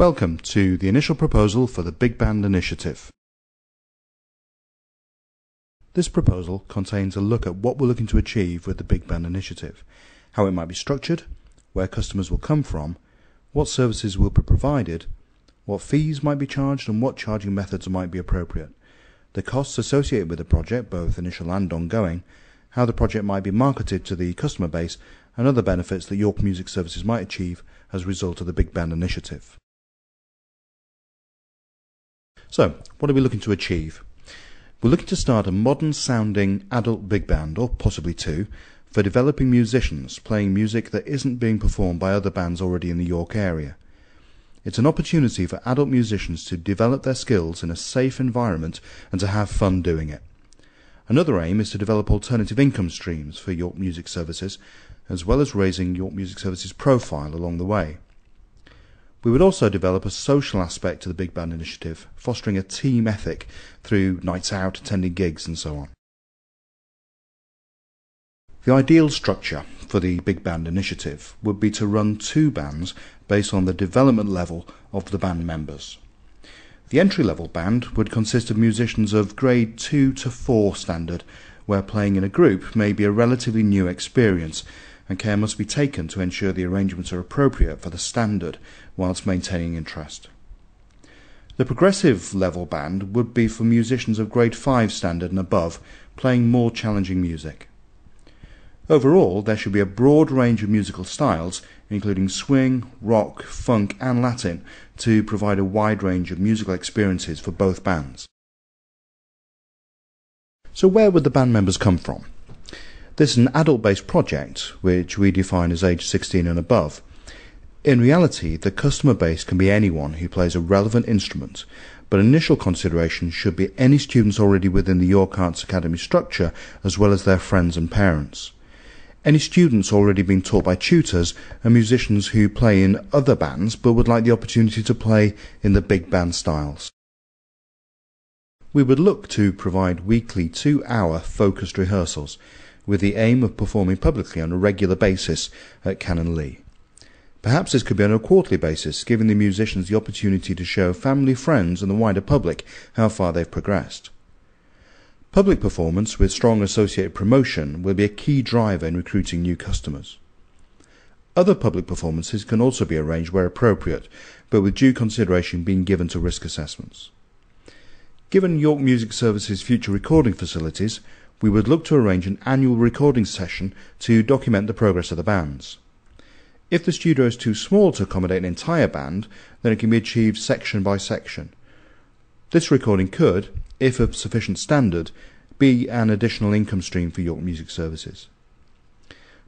Welcome to the initial proposal for the Big Band Initiative. This proposal contains a look at what we're looking to achieve with the Big Band Initiative, how it might be structured, where customers will come from, what services will be provided, what fees might be charged and what charging methods might be appropriate, the costs associated with the project, both initial and ongoing, how the project might be marketed to the customer base, and other benefits that York Music Services might achieve as a result of the Big Band Initiative. So, what are we looking to achieve? We're looking to start a modern sounding adult big band, or possibly two, for developing musicians playing music that isn't being performed by other bands already in the York area. It's an opportunity for adult musicians to develop their skills in a safe environment and to have fun doing it. Another aim is to develop alternative income streams for York Music Services, as well as raising York Music Services' profile along the way. We would also develop a social aspect to the Big Band Initiative, fostering a team ethic through nights out, attending gigs and so on. The ideal structure for the Big Band Initiative would be to run two bands based on the development level of the band members. The entry-level band would consist of musicians of grade 2 to 4 standard, where playing in a group may be a relatively new experience, and care must be taken to ensure the arrangements are appropriate for the standard whilst maintaining interest. The progressive level band would be for musicians of grade 5 standard and above, playing more challenging music. Overall, there should be a broad range of musical styles, including swing, rock, funk and Latin, to provide a wide range of musical experiences for both bands. So where would the band members come from? This is an adult-based project, which we define as age 16 and above. In reality, the customer base can be anyone who plays a relevant instrument, but initial consideration should be any students already within the York Arts Academy structure, as well as their friends and parents. Any students already being taught by tutors and musicians who play in other bands but would like the opportunity to play in the big band styles. We would look to provide weekly 2-hour focused rehearsals, with the aim of performing publicly on a regular basis at Canon Lee. Perhaps this could be on a quarterly basis, giving the musicians the opportunity to show family, friends and the wider public how far they've progressed. Public performance with strong associated promotion will be a key driver in recruiting new customers. Other public performances can also be arranged where appropriate, but with due consideration being given to risk assessments. Given York Music Services' future recording facilities, we would look to arrange an annual recording session to document the progress of the bands. If the studio is too small to accommodate an entire band, then it can be achieved section by section. This recording could, if of sufficient standard, be an additional income stream for York Music Services.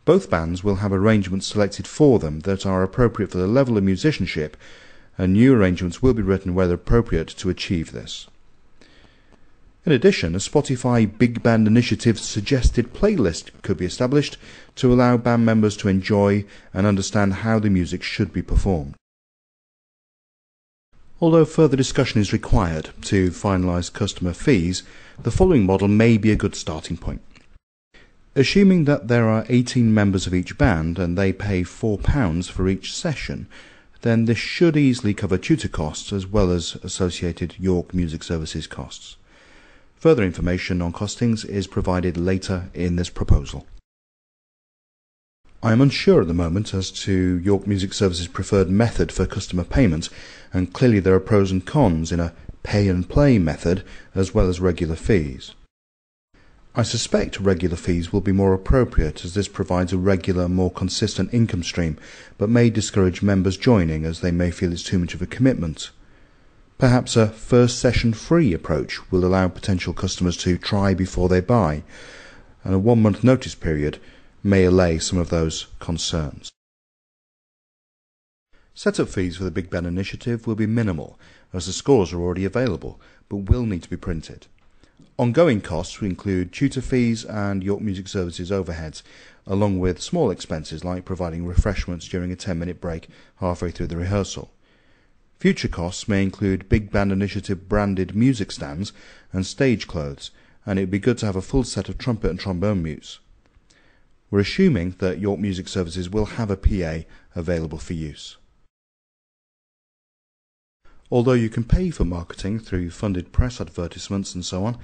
Both bands will have arrangements selected for them that are appropriate for the level of musicianship, and new arrangements will be written where appropriate to achieve this. In addition, a Spotify Big Band Initiative suggested playlist could be established to allow band members to enjoy and understand how the music should be performed. Although further discussion is required to finalise customer fees, the following model may be a good starting point. Assuming that there are 18 members of each band and they pay £4 for each session, then this should easily cover tutor costs as well as associated York Music Services costs. Further information on costings is provided later in this proposal. I am unsure at the moment as to York Music Services' preferred method for customer payment, and clearly there are pros and cons in a pay and play method as well as regular fees. I suspect regular fees will be more appropriate, as this provides a regular, more consistent income stream, but may discourage members joining as they may feel it's too much of a commitment. Perhaps a first session free approach will allow potential customers to try before they buy, and a 1-month notice period may allay some of those concerns. Setup fees for the Big Band Initiative will be minimal, as the scores are already available, but will need to be printed. Ongoing costs will include tutor fees and York Music Services overheads, along with small expenses like providing refreshments during a 10-minute break halfway through the rehearsal. Future costs may include Big Band Initiative branded music stands and stage clothes, and it would be good to have a full set of trumpet and trombone mutes. We're assuming that York Music Services will have a PA available for use. Although you can pay for marketing through funded press advertisements and so on,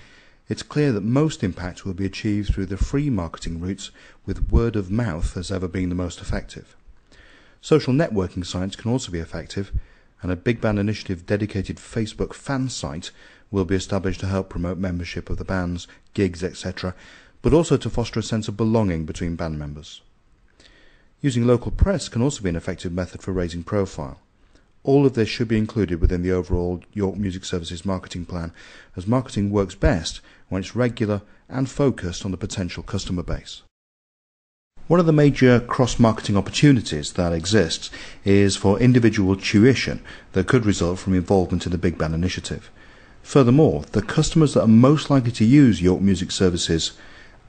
it's clear that most impact will be achieved through the free marketing routes, with word of mouth as ever being the most effective. Social networking sites can also be effective, and a Big Band Initiative dedicated Facebook fan site will be established to help promote membership of the bands, gigs, etc., but also to foster a sense of belonging between band members. Using local press can also be an effective method for raising profile. All of this should be included within the overall York Music Services marketing plan, as marketing works best when it's regular and focused on the potential customer base. One of the major cross-marketing opportunities that exists is for individual tuition that could result from involvement in the Big Band Initiative. Furthermore, the customers that are most likely to use York Music Services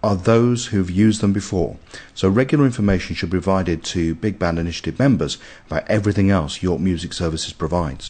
are those who've used them before, so regular information should be provided to Big Band Initiative members about everything else York Music Services provides.